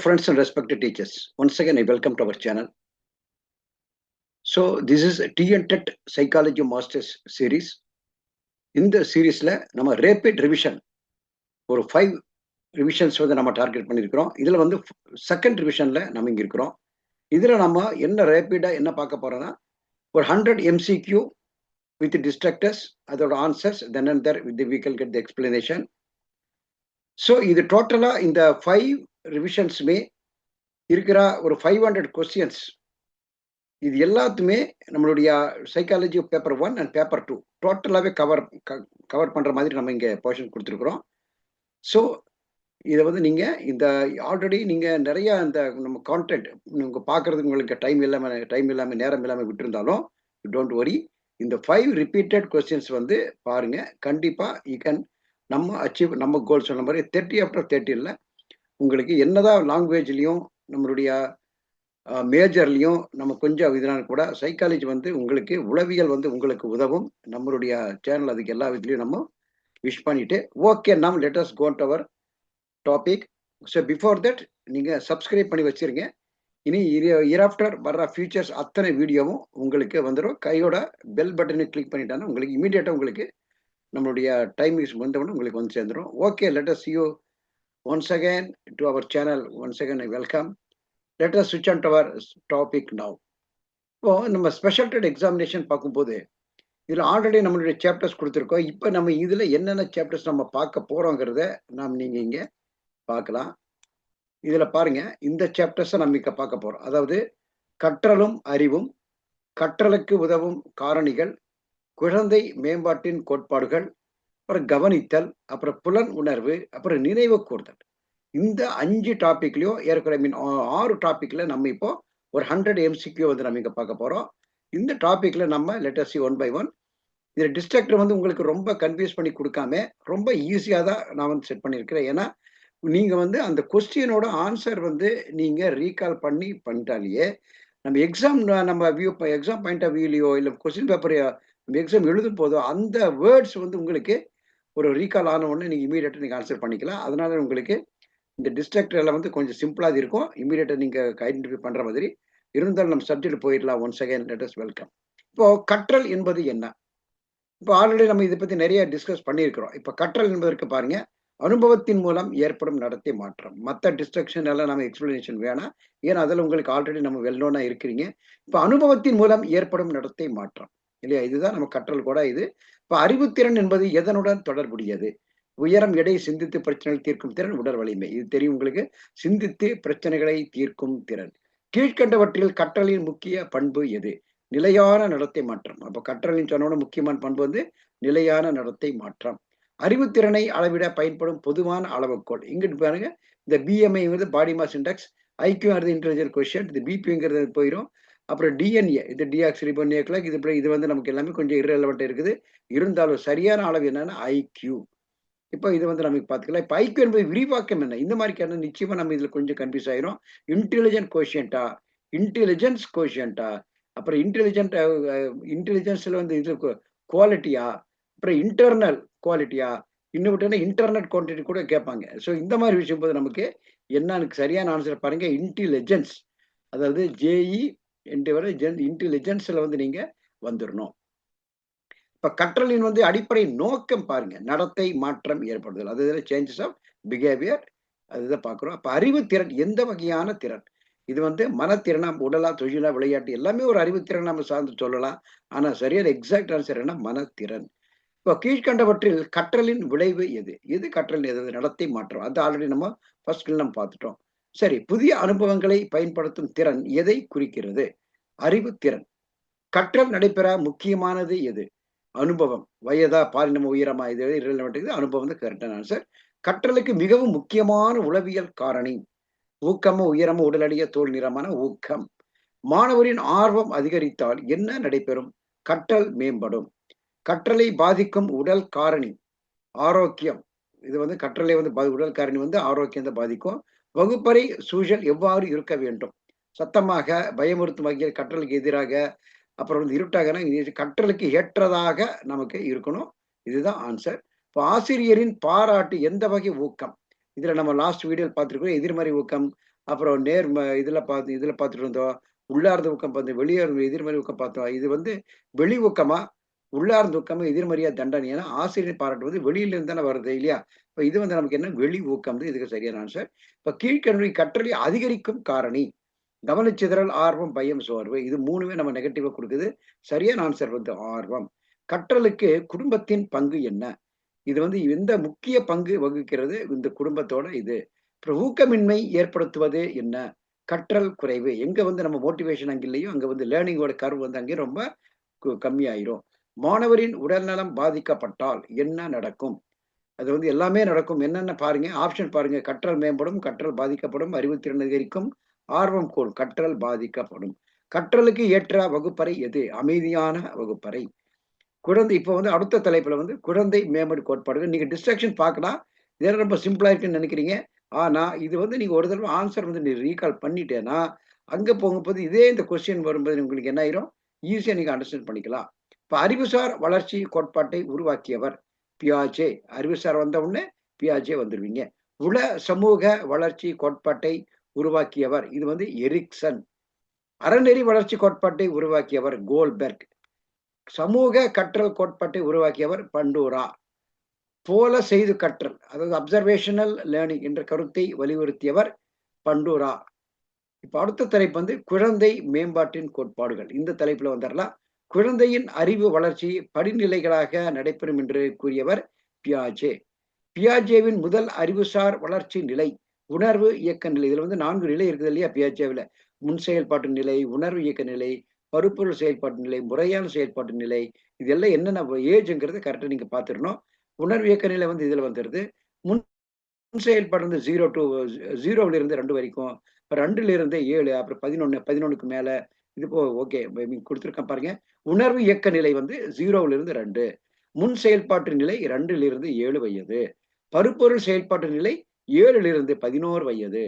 Friends and respected teachers, once again I welcome to our channel. So this is TNTET Psychology Masters series. இந்த சீரீஸ்ல நம்ம rapid revision ஒரு 5 revisions வந்து நம்ம target பண்ணியிருக்கிறோம். இதுல வந்து செகண்ட் ரிவிஷன்ல நம்ம இங்க இருக்கிறோம். இதுல நம்ம என்ன ரேபிடா என்ன பார்க்க போறோம்னா ஒரு 100 MCQ with distractors, அதோட answers then and there with the we can get the explanation. So இது டோட்டலா இந்த 5 ரிவிஷன்ஸுமே இருக்கிற ஒரு 500 கொஸ்டின்ஸ். இது எல்லாத்துமே நம்மளுடைய சைக்காலஜி பேப்பர் 1 அண்ட் பேப்பர் 2 டோட்டலாகவே கவர் பண்ணுற மாதிரி நம்ம இங்கே போர்ஷன் கொடுத்துருக்குறோம். ஸோ இதை வந்து நீங்கள் இந்த ஆல்ரெடி நீங்கள் நிறையா இந்த நம்ம கான்டென்ட் நீங்கள் பார்க்குறதுக்கு உங்களுக்கு டைம் இல்லாமல் நேரம் இல்லாமல் விட்டுருந்தாலும் டோன்ட் வரி. இந்த 5 ரிப்பீட்டட் கொஸ்டின்ஸ் வந்து பாருங்கள். கண்டிப்பாக யூ கேன் நம்ம அச்சீவ் நம்ம கோல் சொன்ன மாதிரி 30 after 30 உங்களுக்கு என்னதான் லாங்குவேஜ்லேயும் நம்மளுடைய மேஜர்லையும் நம்ம கொஞ்சம் இதனால கூட சைக்காலஜி வந்து உங்களுக்கு உளவியல் வந்து உங்களுக்கு உதவும். நம்மளுடைய சேனல் அதுக்கு எல்லா விதத்துலையும் நம்ம விஷ் பண்ணிட்டு ஓகே நாம் let us go to our topic. So before that நீங்கள் சப்ஸ்கிரைப் பண்ணி வச்சிருங்க. இனி இயர் ஆஃப்டர் வர்ற ஃபியூச்சர்ஸ் அத்தனை வீடியோவும் உங்களுக்கு வந்துடும். கையோட பெல் பட்டனை கிளிக் பண்ணிட்டாங்கன்னா உங்களுக்கு இமீடியட்டாக உங்களுக்கு நம்மளுடைய டைமிங்ஸ் வந்தவுடனே உங்களுக்கு வந்து சேர்ந்துடும். Okay, let us you once again to our channel. Once again I welcome. Let us switch on to our topic now. இப்போ நம்ம ஸ்பெஷல் டெட் எக்ஸாமினேஷன் பார்க்கும்போது இதில் ஆல்ரெடி நம்மளுடைய சாப்டர்ஸ் கொடுத்துருக்கோம். இப்போ நம்ம இதில் என்னென்ன சாப்டர்ஸ் நம்ம பார்க்க போகிறோங்கிறத நீங்கள் இங்கே பார்க்கலாம். இதில் பாருங்க, இந்த சாப்டர்ஸை நம்ம இங்கே பார்க்க போகிறோம். அதாவது கற்றலும் அறிவும், கற்றலுக்கு உதவும் காரணிகள், குழந்தை மேம்பாட்டின் கோட்பாடுகள், அப்புறம் கவனித்தல், அப்புறம் புலன் உணர்வு, அப்புறம் நினைவு கூர்தல். இந்த 5 டாபிக்லையும் ஏற்கனவே 6 டாபிக்ல நம்ம இப்போ ஒரு 100 MCQ வந்து நம்ம இங்கே பார்க்க போகிறோம். இந்த டாபிக்ல நம்ம லெட்டர் சி 1 by 1. இதில் டிஸ்ட்ராக்டர் வந்து உங்களுக்கு ரொம்ப கன்ஃபியூஸ் பண்ணி கொடுக்காம ரொம்ப ஈஸியாக தான் நான் வந்து செட் பண்ணியிருக்கிறேன். ஏன்னா நீங்கள் வந்து அந்த கொஸ்டினோட ஆன்சர் வந்து நீங்கள் ரீகால் பண்ணிட்டாலேயே நம்ம எக்ஸாம் பாயிண்ட் ஆஃப் வியூலையோ இல்லை கொஸ்டின் பேப்பர் எக்ஸாம் எழுதும் போதோ அந்த வேர்ட்ஸ் வந்து உங்களுக்கு ஒரு ரீகால் ஆன உடனே நீங்கள் இமீடியட்டாக நீங்கள் ஆன்சர் பண்ணிக்கலாம். அதனால உங்களுக்கு இந்த டிஸ்ட்ராக்டர் எல்லாம் வந்து கொஞ்சம் சிம்பிளாக இருக்கும். இமீடியட்டாக நீங்கள் ஐடென்டிஃபை பண்ணுற மாதிரி இருந்தாலும் நம்ம சப்ஜெக்ட் போயிடலாம். Once again let us welcome. இப்போ கற்றல் என்பது என்ன? இப்போ ஆல்ரெடி நம்ம இதை பற்றி நிறைய டிஸ்கஸ் பண்ணியிருக்கிறோம். இப்போ கற்றல் என்பதற்கு பாருங்க, அனுபவத்தின் மூலம் ஏற்படும் நடத்தை மாற்றம். மற்ற டிஸ்ட்ராக்ஷன் எல்லாம் நம்ம எக்ஸ்பிளனேஷன் வேணாம், ஏன்னா அதில் உங்களுக்கு ஆல்ரெடி நம்ம வெல்னோனா இருக்கிறீங்க. இப்போ அனுபவத்தின் மூலம் ஏற்படும் நடத்தை மாற்றம் இல்லையா, இதுதான் நம்ம கற்றல் கூட. இது இப்போ அறிவுத்திறன் என்பது எதனுடன் தொடர்புடையது? உயரம், எடை, சிந்தித்து பிரச்சனைகளை தீர்க்கும் திறன், உடல் வலிமை. இது தெரியும் உங்களுக்கு. சிந்தித்து பிரச்சனைகளை தீர்க்கும் திறன். கீழ்கண்டவற்றில் கற்றலின் முக்கிய பண்பு எது? நிலையான நடத்தை மாற்றம். அப்போ கற்றலின் சொன்னோட முக்கியமான பண்பு வந்து நிலையான நடத்தை மாற்றம். அறிவுத்திறனை அளவிட பயன்படும் பொதுவான அளவுகோல். இங்கிட்டு பாருங்க, இந்த BMI வந்து பாடி மாஸ் இண்டெக்ஸ், ஐக்கியூங்கிறது இன்டெலிஜென்ட் கோஷியன்ட், இது பிபிங்கிறது போயிடும். அப்புறம் டிஎன்ஏ, இது டிஆக்சிரிபோனியக்லாக், இது வந்து நமக்கு எல்லாமே கொஞ்சம் இரலவெண்ட் இருக்குது. இருந்தாலும் சரியான அளவு என்னன்னா ஐக்யூ. இப்போ இது வந்து நமக்கு பார்த்துக்கலாம். இப்போ ஐக்கியூ என்பது விரிவாக்கம் என்ன? இந்த மாதிரி நிச்சயமா நம்ம இதில் கொஞ்சம் கன்ஃபியூஸ் ஆயிரும். இன்டெலிஜென்ட் கோஷியன்ட்டா, இன்டெலிஜென்ஸ் கோஷியன்ட்டா, அப்புறம் இன்டெலிஜென்ஸ்ல வந்து இது குவாலிட்டியா, அப்புறம் இன்டர்னல் குவாலிட்டியா, இன்னும் விட்டோன்னா இன்டர்நெட் குவான்டிட்டி கூட கேட்பாங்க. ஸோ இந்த மாதிரி விஷயம் போது நமக்கு என்னன்னு சரியான ஆன்சர் பாருங்க, இன்டெலிஜென்ஸ். அதாவது JE இன்டெலிஜென்ஸ்ல வந்து நீங்க வந்துடணும். இப்ப கற்றலின் வந்து அடிப்படை நோக்கம் பாருங்க, நடத்தை மாற்றம் ஏற்படுதல், அது சேஞ்சஸ் ஆஃப் பிஹேவியர், அதுதான் பார்க்குறோம். அப்ப அறிவுத்திறன் எந்த வகையான திறன்? இது வந்து மனத்திறனா, உடலா, தொழிலா, விளையாட்டு, எல்லாமே ஒரு அறிவுத்திறன் நம்ம சார்ந்து சொல்லலாம். ஆனா சரியான எக்ஸாக்ட் ஆன்சர் என்ன? மனத்திறன். இப்போ கீழ்கண்டவற்றில் கற்றலின் விளைவு எது? எது கற்றல், எது நடத்தை மாற்றம்? அது ஆல்ரெடி நம்ம ஃபர்ஸ்ட்ல நம்ம பார்த்துட்டோம். சரி, புதிய அனுபவங்களை பயன்படுத்தும் திறன் எதை குறிக்கிறது? அறிவுத்திறன். கற்றல் நடைபெற முக்கியமானது எது? அனுபவம். வயதா, பாலினம், உயரமா, இது இரலவெண்ட். அனுபவம் தான் கரெக்டான ஆன்சர். கற்றலுக்கு மிகவும் முக்கியமான உளவியல் காரணி ஊக்கமோ, உயரமோ, உடலடிய, தோல் நிறமான ஊக்கம். மாணவரின் ஆர்வம் அதிகரித்தால் என்ன நடைபெறும்? கற்றல் மேம்படும். கற்றலை பாதிக்கும் உடல் காரணி ஆரோக்கியம். இது வந்து கற்றலை வந்து உடல் காரணி வந்து ஆரோக்கியத்தை பாதிக்கும். வகுப்பறை சூழல் எவ்வாறு இருக்க வேண்டும்? சத்தமாக, பயமுறுத்தும் வகையில், கற்றலுக்கு எதிராக, அப்புறம் வந்து இருட்டாகனா கற்றலுக்கு ஏற்றதாக நமக்கு இருக்கணும். இதுதான் ஆன்சர். இப்போ ஆசிரியரின் பாராட்டு எந்த வகை ஊக்கம்? இதுல நம்ம லாஸ்ட் வீடியோ பார்த்துருக்கோம். எதிர்மறை ஊக்கம், அப்புறம் இதுல பார்த்துட்டு இருந்தோம். உள்ளார்ந்த ஊக்கம் பார்த்து வெளியார்ந்த எதிர்மறை ஊக்கம் பார்த்தோம். இது வந்து வெளி ஊக்கமா, உள்ளார்ந்த ஊக்கமா, எதிர்மறையா தண்டனை. ஏன்னா ஆசிரியர் பாராட்டுவது வெளியில இருந்து தானே வருது இல்லையா? இப்ப இது வந்து நமக்கு என்ன வெளி ஊக்கம் தான் இதுக்கு சரியான ஆன்சர். இப்ப கீழ்கல்வி கற்றலை அதிகரிக்கும் காரணி. கவனச்சிதறல், ஆர்வம், பயம், சோர்வு. இது 3மே நம்ம நெகட்டிவா குடுக்குது. சரியான ஆன்சர் வந்து ஆர்வம். கற்றலுக்கு குடும்பத்தின் பங்கு என்ன? இது வந்து எந்த முக்கிய பங்கு வகிக்கிறது இந்த குடும்பத்தோட இது. அப்புறம் ஊக்கமின்மை ஏற்படுத்துவது என்ன? கற்றல் குறைவு. எங்க வந்து நம்ம மோட்டிவேஷன் அங்க இல்லையோ, அங்க வந்து லேர்னிங்கோட கர்வ் வந்து அங்கே ரொம்ப கம்மியாயிரும். மாணவரின் உடல்நலம் பாதிக்கப்பட்டால் என்ன நடக்கும்? அது வந்து எல்லாமே நடக்கும். என்னென்ன பாருங்க. ஆப்ஷன் பாருங்க. கற்றல் மேம்படும், கற்றல் பாதிக்கப்படும், அறிவுத்திறன் அதிகரிக்கும், ஆர்வம் கூடும், கற்றல் பாதிக்கப்படும். கற்றலுக்கு ஏற்ற வகுப்பறை எது? அமைதியான வகுப்பறை. குழந்தை இப்ப வந்து அடுத்த தலைப்புல வந்து குழந்தை மேம்பாடு கோட்பாடுகள். நீங்க டிஸ்ட்ராக்ஷன் பார்க்கலாம். இதெல்லாம் ரொம்ப சிம்பிளா இருக்குன்னு நினைக்கிறீங்க. ஆனா, இது வந்து நீங்க ஒரு தடவ ஆன்ஸர் வந்து நீ ரீகால் பண்ணிட்டேன்னா, அங்க போகும்போது இதே இந்த கொஸ்டின் வரும்போது உங்களுக்கு என்ன ஆயிரும்? ஈஸியா நீங்க அண்டர்ஸ்டாண்ட் பண்ணிக்கலாம். இப்ப அறிவுசார் வளர்ச்சி கோட்பாட்டை உருவாக்கியவர் பியாஜே. அறிவுசார் வந்த உடனே பியாஜே வந்துருவீங்க. உள சமூக வளர்ச்சி கோட்பாட்டை உருவாக்கியவர். இது வந்து எரிக்சன். அறநெறி வளர்ச்சி கோட்பாட்டை உருவாக்கியவர் கோல்பெர்க். சமூக கற்றல் கோட்பாட்டை உருவாக்கியவர் பண்டூரா. போல செய்து கற்றல், அதாவது அப்சர்வேஷனல் லேர்னிங் என்ற கருத்தை வலியுறுத்தியவர் பண்டூரா. இப்ப அடுத்த தலைப்பு வந்து குழந்தை மேம்பாட்டின் கோட்பாடுகள். இந்த தலைப்புல வந்துடலாம். குழந்தையின் அறிவு வளர்ச்சி படிநிலைகளாக நடைபெறும் என்று கூறியவர் பியாஜே. பியாஜேவின் முதல் அறிவுசார் வளர்ச்சி நிலை உணர்வு இயக்க நிலை. இதுல வந்து 4 நிலை இருக்குது இல்லையா பியாஜேவில். முன் செயல்பாட்டு நிலை, உணர்வு இயக்க நிலை, பருப்பொருள் செயல்பாட்டு நிலை, முறையான செயல்பாட்டு நிலை. இதெல்லாம் என்னென்ன ஏஜ்ங்கிறத கரெக்டா நீங்க பார்த்துடணும். உணர்வு இயக்க நிலை வந்து இதுல வந்துருது. முன் செயல்பாடு வந்து 0 டு 0ல இருந்து 2 வரைக்கும், 2ல இருந்து 7, அப்புறம் 11, 11க்கு மேல. இது ஓகே கொடுத்துருக்கேன் பாருங்க. உணர்வு இயக்க நிலை வந்து 0ல இருந்து 2. முன் செயல்பாட்டு நிலை 2ல இருந்து 7 வயது. பருப்பொருள் செயல்பாட்டு நிலை 7ல இருந்து 11 வயது.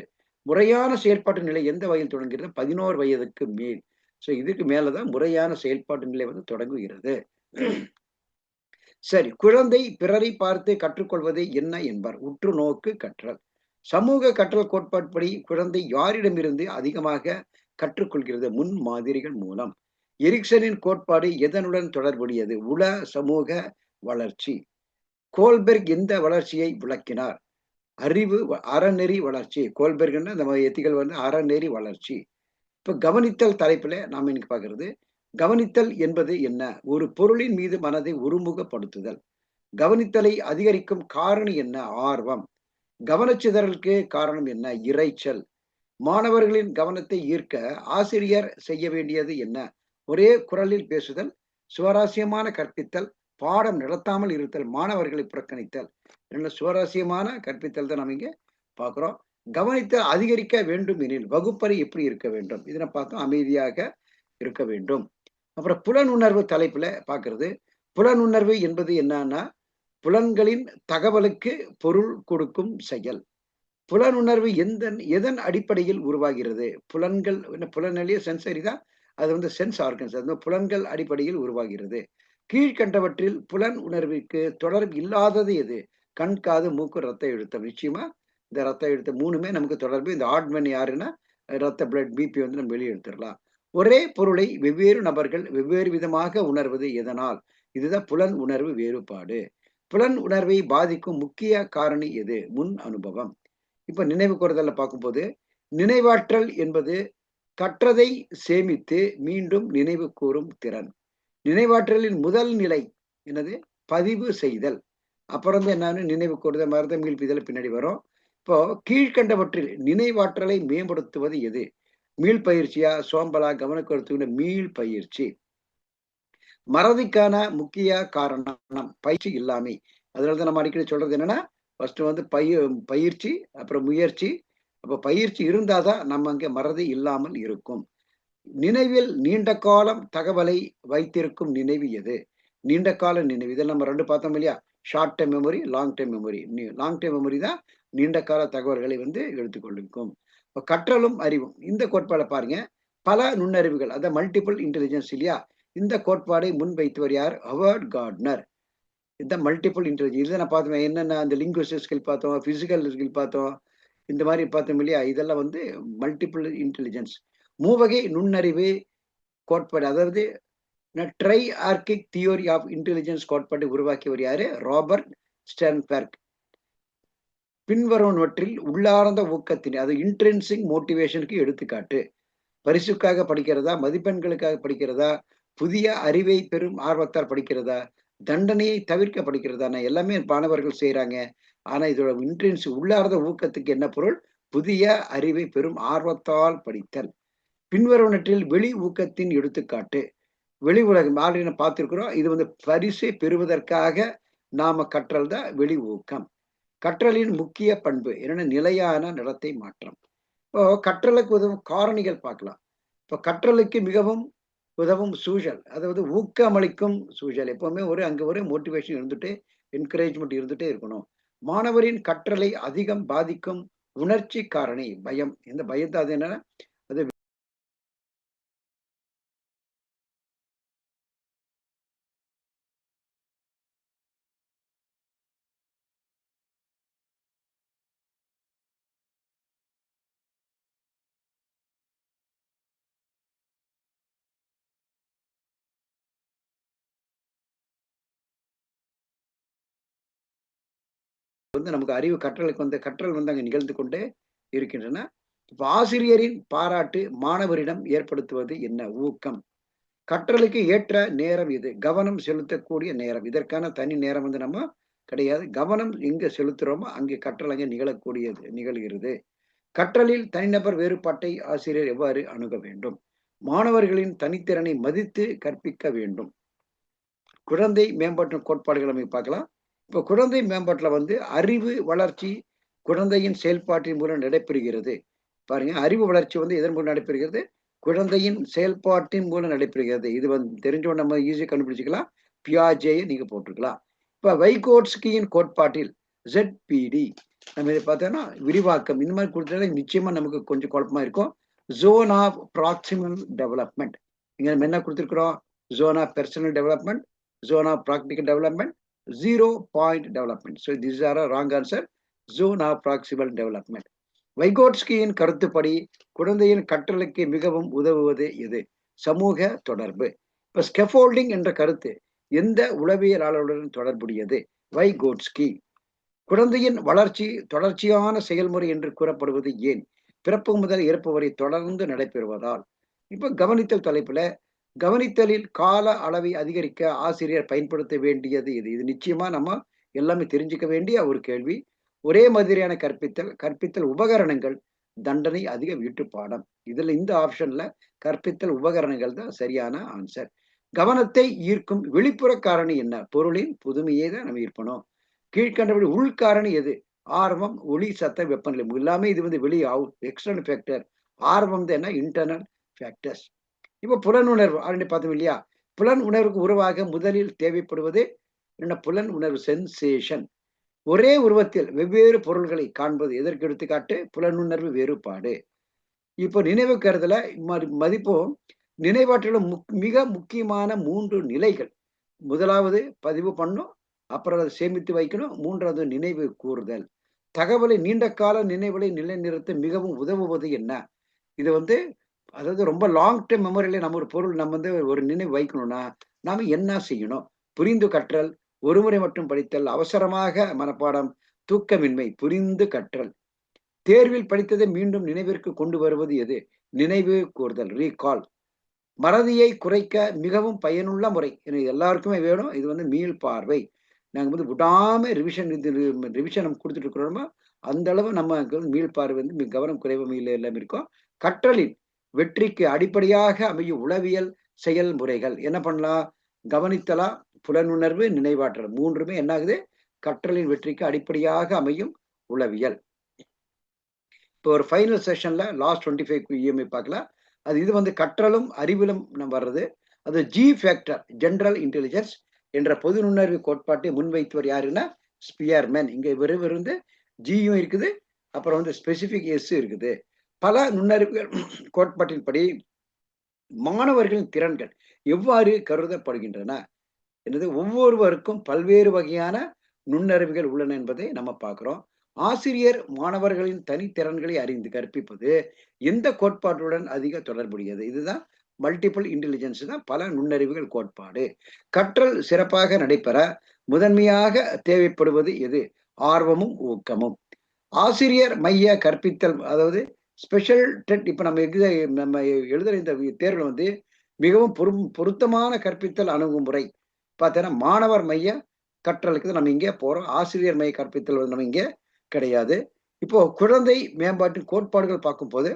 முறையான செயல்பாட்டு நிலை எந்த வயதில் தொடங்குகிறது? 11 வயதுக்கு மேல். சோ இதுக்கு மேலதான் முறையான செயல்பாட்டு நிலை வந்து தொடங்குகிறது. சரி, குழந்தை பிறரை பார்த்து கற்றுக்கொள்வது என்ன என்பார்? உற்று நோக்கு கற்றல். சமூக கற்றல் கோட்பாட்படி குழந்தை யாரிடமிருந்து அதிகமாக கற்றுக்கொள்கிறது? முன் மாதிரிகள் மூலம். எரிக்சனின் கோட்பாடு எதனுடன் தொடர்புடையது? உள சமூக வளர்ச்சி. கோல்பெர்க் எந்த வளர்ச்சியை விளக்கினார்? அறிவு அறநெறி வளர்ச்சி. கோல்பெர்க்னா நம்ம எத்திகள் வந்து அறநெறி வளர்ச்சி. இப்ப கவனித்தல் தலைப்புல நாம இன்னைக்கு பார்க்கிறது. கவனித்தல் என்பது என்ன? ஒரு பொருளின் மீது மனதை ஒருமுகப்படுத்துதல். கவனித்தலை அதிகரிக்கும் காரணி என்ன? ஆர்வம். கவனச்சிதறலுக்கு காரணம் என்ன? இரைச்சல். மாணவர்களின் கவனத்தை ஈர்க்க ஆசிரியர் செய்ய வேண்டியது என்ன? ஒரே குரலில் பேசுதல், சுவாரஸ்யமான கற்பித்தல், பாடம் நடத்தாமல் இருத்தல், மாணவர்களை புறக்கணித்தல். சுவாரஸ்யமான கற்பித்தல் தான் நம்ம இங்க பார்க்கிறோம். கவனித்தல் அதிகரிக்க வேண்டும் எனில் வகுப்பறை எப்படி இருக்க வேண்டும்? இதனை பார்த்தோம். அமைதியாக இருக்க வேண்டும். அப்புறம் புலனுணர்வு தலைப்புல பார்க்கிறது. புலனுணர்வு என்பது என்னன்னா, புலன்களின் தகவலுக்கு பொருள் கொடுக்கும் செயல். புலனுணர்வு எதன் அடிப்படையில் உருவாகிறது? புலன்கள் புலனிலேயே சென்சரி தான். அது வந்து சென்ஸ் ஆர்கன்ஸ். அது புலன்கள் அடிப்படையில் உருவாகிறது. கீழ்கண்டவற்றில் புலன் உணர்வுக்கு தொடர்பு இல்லாதது எது? கண், காது, மூக்கு, ரத்த அழுத்தம். நிச்சயமா இந்த ரத்த அழுத்தம் 3மே நமக்கு தொடர்பு. இந்த ஆட்மன் யாருன்னா ரத்த பிளட் பிபி வந்து நம்ம வெளியே எடுத்துடலாம். ஒரே பொருளை வெவ்வேறு நபர்கள் வெவ்வேறு விதமாக உணர்வது எதனால்? இதுதான் புலன் உணர்வு வேறுபாடு. புலன் உணர்வை பாதிக்கும் முக்கிய காரணி எது? முன் அனுபவம். இப்ப நினைவு கூறுதல்ல பார்க்கும்போது, நினைவாற்றல் என்பது கற்றதை சேமித்து மீண்டும் நினைவு கூறும் திறன். நினைவாற்றலின் முதல் நிலை என்னது? பதிவு செய்தல். அப்புறம் வந்து என்னன்னு நினைவு கூறுதல், மறந்த மீள்பிதல் பின்னாடி வரும். இப்போ கீழ்கண்டவற்றில் நினைவாற்றலை மேம்படுத்துவது எது? மீள் பயிற்சியா, சோம்பலா, கவனக்குறைத்து மீள் பயிற்சி. மறதிக்கான முக்கிய காரணம் பயிற்சி இல்லாமை. அதனாலதான் நம்ம அடிக்கடி சொல்றது என்னன்னா, ஃபர்ஸ்ட் வந்து பயிற்சி, அப்புறம் முயற்சி. அப்ப பயிற்சி இருந்தாதான் நம்ம அங்க மறதி இல்லாமல் இருக்கும். நினைவில் நீண்ட காலம் தகவலை வைத்திருக்கும் நினைவு எது? நீண்ட கால நினைவு. இதில் நம்ம 2 பார்த்தோம் இல்லையா? Short time memory, long time memory. Long time memory தான் நீண்ட கால தகவல்களை வந்து எடுத்துக்கொள்ளும். இப்போ கற்றலும் அறிவும். இந்த கோட்பாடை பாருங்க. பல நுண்ணறிவுகள், அதாவது மல்டிபிள் இன்டெலிஜென்ஸ் இல்லையா? இந்த கோட்பாடை முன்வைத்தவர் யார்? ஹவர்ட் கார்ட்னர். இந்த மல்டிபிள் இன்டெலிஜென்ஸ் இதை நான் பார்த்தோம். என்னென்ன அந்த லிங்குவிஸ்டிக் ஸ்கில் பார்த்தோம், பிசிக்கல் ஸ்கில் பார்த்தோம், இந்த மாதிரி பார்த்தோம் இல்லையா, இதெல்லாம் வந்து மல்டிபிள் இன்டெலிஜென்ஸ், மூவகை நுண்ணறிவு கோட்பாடு. அதாவது ட்ரை ஆர்கிக் தியோரி ஆஃப் இன்டெலிஜென்ஸ் கோட்பாட்டை உருவாக்கியவர் யாரு? ராபர்ட் ஸ்டெர்ன்பெர்க். பின்வருவனவற்றில் உள்ளார்ந்த ஊக்கத்தின், அது இன்ட்ரென்சிக் மோட்டிவேஷனுக்கு எடுத்துக்காட்டு. பரிசுக்காக படிக்கிறதா, மதிப்பெண்களுக்காக படிக்கிறதா, புதிய அறிவை பெறும் ஆர்வத்தால் படிக்கிறதா, தண்டனையை தவிர்க்க படிக்கிறதா, எல்லாமே மாணவர்கள் செய்யறாங்க. ஆனா இதோட இன்ட்ரென்ஸ் உள்ளார்ந்த ஊக்கத்துக்கு என்ன பொருள்? புதிய அறிவை பெறும் ஆர்வத்தால் படித்தல். பின்வருவனற்றில் வெளி ஊக்கத்தின் எடுத்துக்காட்டு. வெளி உலகம் ஆல்ரெடி பார்த்திருக்கிறோம். இது வந்து பரிசை பெறுவதற்காக நாம கற்றல் தான் வெளி ஊக்கம். கற்றலின் முக்கிய பண்பு என்னன்னா நிலையான நடத்தை மாற்றம். இப்போ கற்றலுக்கு உதவும் காரணிகள் பார்க்கலாம். இப்போ கற்றலுக்கு மிகவும் உதவும் சூழல், அதாவது ஊக்கமளிக்கும் சூழல். எப்பவுமே அங்க ஒரு மோட்டிவேஷன் இருந்துட்டு, என்கரேஜ்மெண்ட் இருந்துட்டே இருக்கணும். மாணவரின் கற்றலை அதிகம் பாதிக்கும் உணர்ச்சி காரணி பயம். இந்த பயத்தை அது என்னன்னா அது வந்து நமக்கு அறிவு கற்றலுக்கு வந்து கற்றல் வந்து அங்கே நிகழ்ந்து கொண்டே இருக்கின்றன. இப்ப ஆசிரியரின் பாராட்டு மாணவரிடம் ஏற்படுத்துவது என்ன? ஊக்கம். கற்றலுக்கு ஏற்ற நேரம் இது, கவனம் செலுத்தக்கூடிய நேரம். இதற்கான தனி நேரம் வந்து நம்ம கிடையாது. கவனம் எங்க செலுத்துறோமோ அங்கே கற்றல் அங்கே நிகழ்கிறது. கற்றலில் தனிநபர் வேறுபாட்டை ஆசிரியர் எவ்வாறு அணுக வேண்டும்? மாணவர்களின் தனித்திறனை மதித்து கற்பிக்க வேண்டும். குழந்தை மேம்பாட்டு கோட்பாடுகளை நம்ம பார்க்கலாம். இப்போ குழந்தை மேம்பாட்டுல வந்து அறிவு வளர்ச்சி குழந்தையின் செயல்பாட்டின் மூலம் நடைபெறுகிறது. பாருங்க, அறிவு வளர்ச்சி வந்து எதன் மூலம் நடைபெறுகிறது? குழந்தையின் செயல்பாட்டின் மூலம் நடைபெறுகிறது. இது வந்து தெரிஞ்சவன் நம்ம ஈஸியாக கண்டுபிடிச்சிக்கலாம். பியாஜேயை நீங்க போட்டுக்கலாம். இப்ப வைகோட்ஸ்கியின் கோட்பாட்டில் ZPD நம்ம இதை பார்த்தோம்னா விரிவாக்கம் இந்த மாதிரி கொடுத்தா நிச்சயமா நமக்கு கொஞ்சம் குழப்பமா இருக்கும். ஜோன் ஆஃப் ப்ராக்சிமல் டெவலப்மெண்ட், இங்க நம்ம என்ன கொடுத்துருக்கிறோம்? Zone of personal development, zone of practical development, 0 point development. So these are a wrong answer. Zone of proximal development. வைகோட்ஸ்கியின் கருத்துப்படி குழந்தையின் கற்றலுக்கு மிகவும் உதவுவது எது? சமூக தொடர்பு. இப்ப ஸ்கெஃபோல்டிங் என்ற கருத்து எந்த உளவியலாளருடன் தொடர்புடையது? வைகோட்ஸ்கி. குழந்தையின் வளர்ச்சி தொடர்ச்சியான செயல்முறை என்று கூறப்படுவது ஏன்? பிறப்பு முதல் இறப்பு வரை தொடர்ந்து நடைபெறுவதால். இப்ப கவனித்தல் தலைப்புல கவனித்தலில் கால அளவை அதிகரிக்க ஆசிரியர் பயன்படுத்த வேண்டியது இது. இது நிச்சயமா நம்ம எல்லாமே தெரிஞ்சுக்க வேண்டிய ஒரு கேள்வி. ஒரே மாதிரியான கற்பித்தல் உபகரணங்கள், தண்டனை அதிக வீட்டுப்பாடம். இதுல இந்த ஆப்ஷன்ல கற்பித்தல் உபகரணங்கள் தான் சரியான ஆன்சர். கவனத்தை ஈர்க்கும் வெளிப்புற காரணி என்ன? பொருளின் புதுமையே தான் நம்ம ஈர்ப்பணும். கீழ்கண்டபடி உள்காரணி எது? ஆர்வம், ஒளி, சத்த, வெப்பநிலை. எல்லாமே இது வந்து வெளி எக்ஸ்டர்னல் ஃபேக்டர். ஆர்வம் தான் என்ன? Internal factors. இப்ப புலனுணர்வு ஆல்ரெடி பார்த்தோம் இல்லையா? புலன் உணர்வுக்கு உருவாக முதலில் தேவைப்படுவது என்ன? புலன் உணர்வு, சென்சேஷன். ஒரே உருவத்தில் வெவ்வேறு பொருள்களை காண்பது எதற்கு எடுத்துக்காட்டு? புலனுணர்வு வேறுபாடு. இப்போ நினைவு கருதல மதிப்பும் நினைவாற்றலும் மிக முக்கியமான 3 நிலைகள். முதலாவது பதிவு பண்ணும், அப்புறம் அதை சேமித்து வைக்கணும், மூன்றாவது நினைவு கூறுதல். தகவலை நீண்ட கால நினைவுகளை நிலைநிறுத்த மிகவும் உதவுவது என்ன? இது வந்து அதாவது ரொம்ப லாங் டைம் மெமரியில நம்ம ஒரு பொருள் நம்ம வந்து ஒரு நினைவு வைக்கணும்னா நாம என்ன செய்யணும்? புரிந்து கற்றல், ஒருமுறை மட்டும் படித்தல், அவசரமாக மனப்பாடம், தூக்கமின்மை. புரிந்து கற்றல். தேர்வில் படித்ததை மீண்டும் நினைவிற்கு கொண்டு வருவது எது? நினைவு கூறுதல், ரீகால். மறதியை குறைக்க மிகவும் பயனுள்ள முறை எல்லாருக்குமே வேணும். இது வந்து மீள் பார்வை. நாங்க வந்து விடாம ரிவிஷன் நம்ம கொடுத்துட்டு இருக்கிறோமோ அந்த அளவு நம்ம மீள் பார்வை வந்து கவனம் குறைவு எல்லாமே இருக்கும். கற்றலின் வெற்றிக்கு அடிப்படையாக அமையும் உளவியல் செயல்முறைகள் என்ன பண்ணலாம்? கவனித்தலா, புலனுணர்வு, நினைவாற்றல் மூன்றுமே என்ன ஆகுது? கற்றலின் வெற்றிக்கு அடிப்படையாக அமையும் உளவியல். இப்போ ஒரு ஃபைனல் செஷன்ல லாஸ்ட் 25 EMI பார்க்கலாம். அது இது வந்து கற்றலும் அறிவிலும் நம்ம வர்றது. அது ஜி ஃபேக்டர், ஜெனரல் இன்டெலிஜென்ஸ் என்ற பொது நுண்ணறிவு கோட்பாட்டை முன்வைத்தவர் யாருன்னா ஸ்பியர்மேன். இங்க இருந்து ஜியும் இருக்குது, அப்புறம் வந்து ஸ்பெசிபிக் எஸ் இருக்குது. பல நுண்ணறிவுகள் கோட்பாட்டின்படி மாணவர்களின் திறன்கள் எவ்வாறு கருதப்படுகின்றன? என்னது ஒவ்வொருவருக்கும் பல்வேறு வகையான நுண்ணறிவுகள் உள்ளன என்பதை நம்ம பார்க்கிறோம். ஆசிரியர் மாணவர்களின் தனித்திறன்களை அறிந்து கற்பிப்பது எந்த கோட்பாட்டுடன் அதிக தொடர்புடையது? இதுதான் மல்டிபிள் இன்டெலிஜென்ஸ் தான் பல நுண்ணறிவுகள் கோட்பாடு. கற்றல் சிறப்பாக நடைபெற முதன்மையாக தேவைப்படுவது எது? ஆர்வமும் ஊக்கமும். ஆசிரியர் மைய கற்பித்தல், அதாவது ஸ்பெஷல் டெட். இப்ப நம்ம எழுதுற இந்த தேர்வுல வந்து மிகவும் பொருத்தமான கற்பித்தல் அணுகுமுறை பார்த்தீங்கன்னா மாணவர் மைய கற்றலுக்கு நம்ம இங்கே போறோம். ஆசிரியர் மைய கற்பித்தல் வந்து நம்ம இங்கே கிடையாது. இப்போ குழந்தை மேம்பாட்டின் கோட்பாடுகள் பார்க்கும்போது,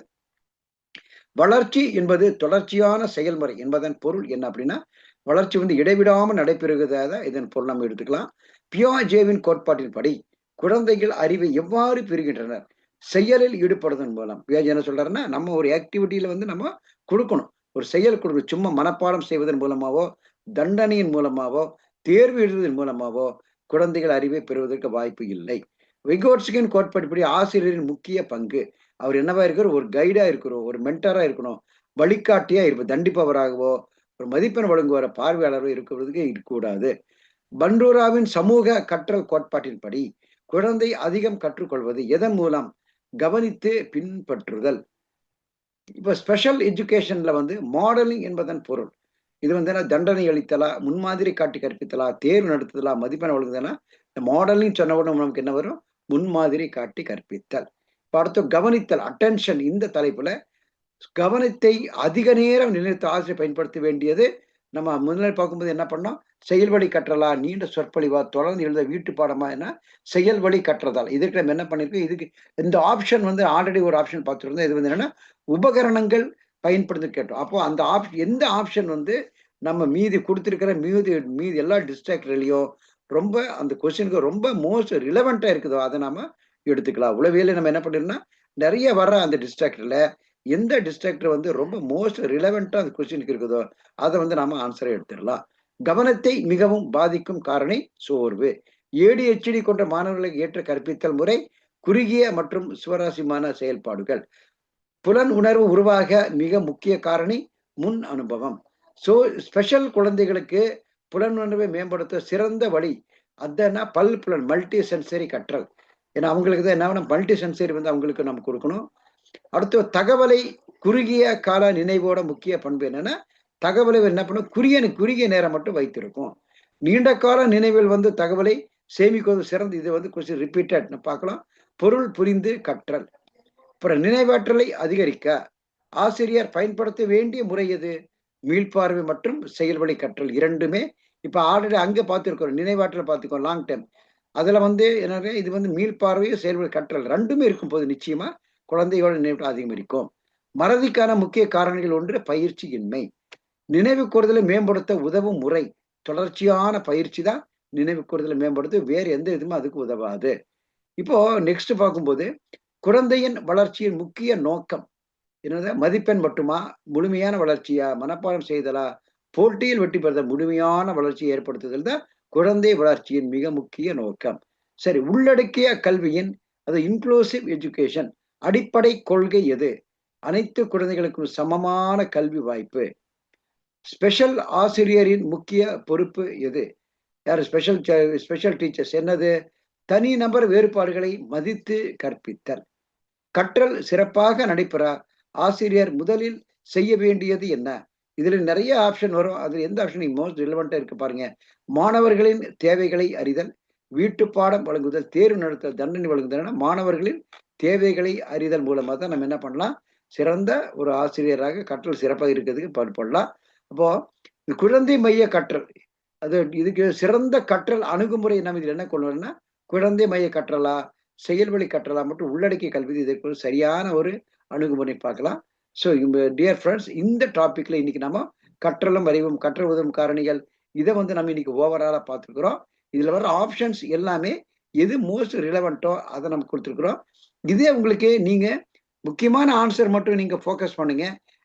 வளர்ச்சி என்பது தொடர்ச்சியான செயல்முறை என்பதன் பொருள் என்ன அப்படின்னா, வளர்ச்சி வந்து இடைவிடாமல் நடைபெறுகிறதா இதன் பொருள் நம்ம எடுத்துக்கலாம். பியாஜேவின் கோட்பாட்டின்படி குழந்தைகள் அறிவை எவ்வாறு பெறுகின்றனர்? செயலில் ஈடுபடுவதன் மூலம். பியாஜே என்ன சொல்றாருன்னா, நம்ம ஒரு ஆக்டிவிட்டியில வந்து நம்ம கொடுக்கணும், ஒரு செயல் கொடுக்கணும். சும்மா மனப்பாடம் செய்வதன் மூலமாவோ, தண்டனையின் மூலமாவோ, தேர்வு எழுதுவதன் மூலமாவோ குழந்தைகள் அறிவை பெறுவதற்கு வாய்ப்பு இல்லை. விகோட்ஸ்கியின் கோட்பாடுபடி ஆசிரியரின் முக்கிய பங்கு, அவர் என்னவா இருக்கிறார்? ஒரு கைடா இருக்கிறோம், ஒரு மென்டரா இருக்கணும், வழிகாட்டியா இருப்போம். தண்டிப்பவராகவோ ஒரு மதிப்பெண் வழங்குவார பார்வையாளரோ இருக்கிறதுக்கு இருக்கக்கூடாது. பண்டூராவின் சமூக கற்றல் கோட்பாட்டின்படி குழந்தை அதிகம் கற்றுக்கொள்வது எதன் மூலம்? கவனித்து பின்பற்றுதல். இப்ப ஸ்பெஷல் எஜுகேஷன்ல வந்து மாடலிங் என்பதன் பொருள் இது வந்து தண்டனை அளித்தலா, முன்மாதிரி காட்டி கற்பித்தலா, தேர்வு நடத்துதலா, மதிப்பெண் வழங்குதலா? இந்த மாடலிங் சொன்ன உடனே நமக்கு என்ன வரும்? முன்மாதிரி காட்டி கற்பித்தல். இப்ப அடுத்து கவனித்தல், அட்டென்ஷன். இந்த தலைப்புல கவனத்தை அதிக நேரம் நிலைத்து ஆசிரியர் பயன்படுத்த வேண்டியது. நம்ம முன்னாடி பார்க்கும்போது என்ன பண்ணோம்? செயல்வழி கற்றலா, நீண்ட சொற்பொழிவா, தொடர்ந்து எழுத வீட்டு பாடமா, என்ன செயல்வழி கற்றதால். இதுக்கு நம்ம என்ன பண்ணிருக்கோம்? இதுக்கு இந்த ஆப்ஷன் வந்து ஆல்ரெடி ஒரு ஆப்ஷன் பார்த்துருந்தோம். இது வந்து என்னன்னா உபகரணங்கள் பயன்படுத்தி கேட்டோம். அப்போ அந்த ஆப்ஷன், எந்த ஆப்ஷன் வந்து நம்ம மீதி கொடுத்திருக்கிற மீதி எல்லா டிஸ்ட்ராக்டர்லயும் ரொம்ப அந்த கொஸ்டினுக்கு ரொம்ப மோஸ்ட் ரிலவெண்டா இருக்குதோ அதை நாம எடுத்துக்கலாம். உளவியல நம்ம என்ன பண்ணிருந்தோம்னா, நிறைய வர்ற அந்த டிஸ்ட்ராக்டர்ல எந்த டிஸ்ட்ராக்டர் வந்து ரொம்ப மோஸ்ட் ரிலவெண்டா அந்த கொஸ்டினுக்கு இருக்குதோ அதை வந்து நாம ஆன்சரை எடுத்துடலாம். கவனத்தை மிகவும் பாதிக்கும் காரணி சோர்வு. ADHD கொண்ட மாணவர்களுக்கு ஏற்ற கற்பித்தல் முறை குறுகிய மற்றும் சுவாரஸ்யமான செயல்பாடுகள். புலன் உணர்வு உருவாக மிக முக்கிய காரணி முன் அனுபவம். ஸ்பெஷல் குழந்தைகளுக்கு புலன் உணர்வை மேம்படுத்த சிறந்த வழி அதான் பல்புலன், மல்டி சென்சரி கற்றல். ஏன்னா அவங்களுக்கு தான் என்ன மல்டி சென்சரி வந்து அவங்களுக்கு நம்ம கொடுக்கணும். அடுத்து தகவலை குறுகிய கால நினைவோட முக்கிய பண்பு என்னன்னா, தகவலை என்ன பண்ணும்? குறுகிய நேரம் மட்டும் வைத்திருக்கும். நீண்ட கால நினைவில் வந்து தகவலை சேமிப்பது சிறந்த. இது வந்து கொஞ்சம் ரிப்பீட்டட் பார்க்கலாம். பொருள் புரிந்து கற்றல். அப்புறம் நினைவாற்றலை அதிகரிக்க ஆசிரியர் பயன்படுத்த வேண்டிய முறை எது? மீள்பார்வை மற்றும் செயல்வழி கற்றல் இரண்டுமே. இப்ப ஆல்ரெடி அங்க பார்த்திருக்கோம், நினைவாற்றல் பார்த்துக்கோ லாங் டைம். அதுல வந்து என்ன, இது வந்து மீள்பார்வையும் செயல்வழி கற்றல் ரெண்டுமே இருக்கும் போது நிச்சயமா குழந்தையோட நினைவு அதிகரிக்கும். மறதிக்கான முக்கிய காரணங்கள் ஒன்று பயிற்சி இன்மை. நினைவு கூறுதலை மேம்படுத்த உதவும் முறை தொடர்ச்சியான பயிற்சி தான் நினைவு கூறுதலை மேம்படுத்த, வேறு எந்த இதுவுமே அதுக்கு உதவாது. இப்போ நெக்ஸ்ட் பார்க்கும்போது, குழந்தையின் வளர்ச்சியின் முக்கிய நோக்கம் என்னது? மதிப்பெண் மட்டுமா? முழுமையான வளர்ச்சியா? மனப்பாடம் செய்தலா? போட்டியில் வெற்றி பெறுதல்? முழுமையான வளர்ச்சியை ஏற்படுத்துதல் தான் குழந்தை வளர்ச்சியின் மிக முக்கிய நோக்கம். சரி, உள்ளடக்கிய கல்வியின் அது இன்க்ளூசிவ் எஜுகேஷன் அடிப்படை கொள்கை எது? அனைத்து குழந்தைகளுக்கும் சமமான கல்வி வாய்ப்பு. ஸ்பெஷல் ஆசிரியரின் முக்கிய பொறுப்பு எது? யார் ஸ்பெஷல் டீச்சர்ஸ்? என்னது? தனிநபர் வேறுபாடுகளை மதித்து கற்பித்தல். கற்றல் சிறப்பாக நடைபெற ஆசிரியர் முதலில் செய்ய வேண்டியது என்ன? இதுல நிறைய ஆப்ஷன் வரும். அது எந்த ஆப்ஷன் மோஸ்ட் ரிலவெண்டா இருக்கு பாருங்க. மாணவர்களின் தேவைகளை அறிதல், வீட்டு பாடம் வழங்குதல், தேர்வு நடத்தல், தண்டனை வழங்குதல். மாணவர்களின் தேவைகளை அறிதல் மூலமா தான் நம்ம என்ன பண்ணலாம்? சிறந்த ஒரு ஆசிரியராக கற்றல் சிறப்பாக இருக்கிறதுக்கு பாடுபடலாம். அப்போ குழந்தை மைய கற்றல், அது இதுக்கு சிறந்த கற்றல் அணுகுமுறை நம்ம இதுல என்ன கொண்டு வரணும்னா, குழந்தை மைய கற்றலா, செயல்வழி கற்றலா மற்றும் உள்ளடக்கிய கல்வி, இதற்கு சரியான ஒரு அணுகுமுறை பார்க்கலாம். ஸோ டியர் ஃப்ரெண்ட்ஸ், இந்த டாபிக்ல இன்னைக்கு நம்ம கற்றலும் அறிவும், கற்றல் உதவும் காரணிகள், இதை வந்து நம்ம இன்னைக்கு ஓவராலா பார்த்துருக்குறோம். இதுல வர ஆப்ஷன்ஸ் எல்லாமே எது மோஸ்ட் ரிலவெண்டோ அதை நம்ம கொடுத்துருக்குறோம். இதே உங்களுக்கு நீங்க முக்கியமான ஆன்சர் மட்டும் நீங்க ஃபோக்கஸ் பண்ணுங்க.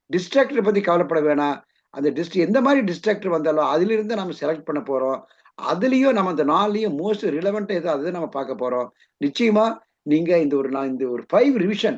டிஸ்ட்ராக்டர் பத்தி கவலைப்பட வேணாம். அந்த எந்த மாதிரி டிஸ்ட்ராக்டர் வந்தாலும் அதிலிருந்து நம்ம செலக்ட் பண்ண போறோம். அதுலயும் நம்ம அந்த நாள்லயும் மோஸ்ட் ரிலவெண்ட் எது அதை நம்ம பார்க்க போறோம். நிச்சயமா நீங்க இந்த ஒரு 5 ரிவிஷன்,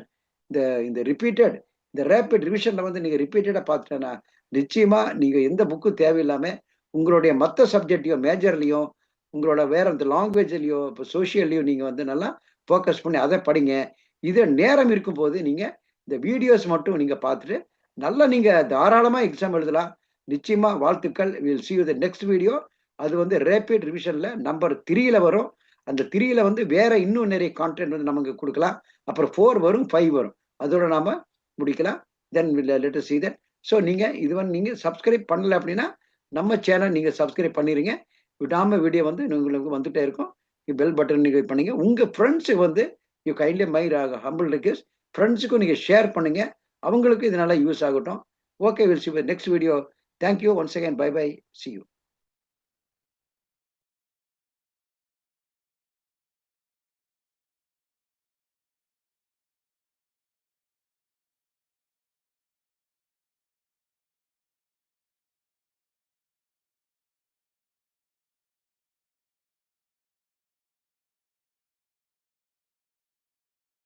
இந்த ரிப்பீட்டட், இந்த ரேபிட் ரிவிஷன்ல வந்து நீங்க ரிப்பீட்டடா பார்த்துட்டேன்னா நிச்சயமா நீங்க எந்த புக்கும் தேவையில்லாம உங்களுடைய மற்ற சப்ஜெக்டையும் மேஜர்லயும் உங்களோட வேற இந்த லாங்குவேஜ்லயோ இப்போ சோசியல்லையும் நீங்க வந்து நல்லா ஃபோக்கஸ் பண்ணி அதை படிங்க. இது நேரம் இருக்கும்போது நீங்க இந்த வீடியோஸ் மட்டும் நீங்க பார்த்துட்டு நல்லா நீங்க தாராளமா எக்ஸாம் எழுதலாம். நிச்சயமா வாழ்த்துக்கள். Will see you the next video. அது வந்து ரேபிட் ரிவிஷன்ல நம்பர் 3ல வரும். அந்த 3ல வந்து வேற இன்னும் நிறைய கான்டென்ட் வந்து நமக்கு கொடுக்கலாம். அப்புறம் 4 வரும், 5 வரும். அதோட நாம முடிக்கலாம். தென் let us see that. So நீங்க இது வந்து நீங்க சப்ஸ்கிரைப் பண்ணல அப்படின்னா நம்ம சேனல் நீங்க சப்ஸ்கிரைப் பண்ணிருங்க. விடாம வீடியோ வந்து உங்களுக்கு வந்துட்டே இருக்கும். பெல் பட்டன் நீங்க பண்ணீங்க. உங்க ஃப்ரெண்ட்ஸ் வந்து you kindly my humble request ஃப்ரெண்ட்ஸுக்கும் நீங்க ஷேர் பண்ணுங்க. அவங்களுக்கு இது நல்லா யூஸ் ஆகட்டும். Okay, will see you next video. Thank you once again. Bye bye. See you.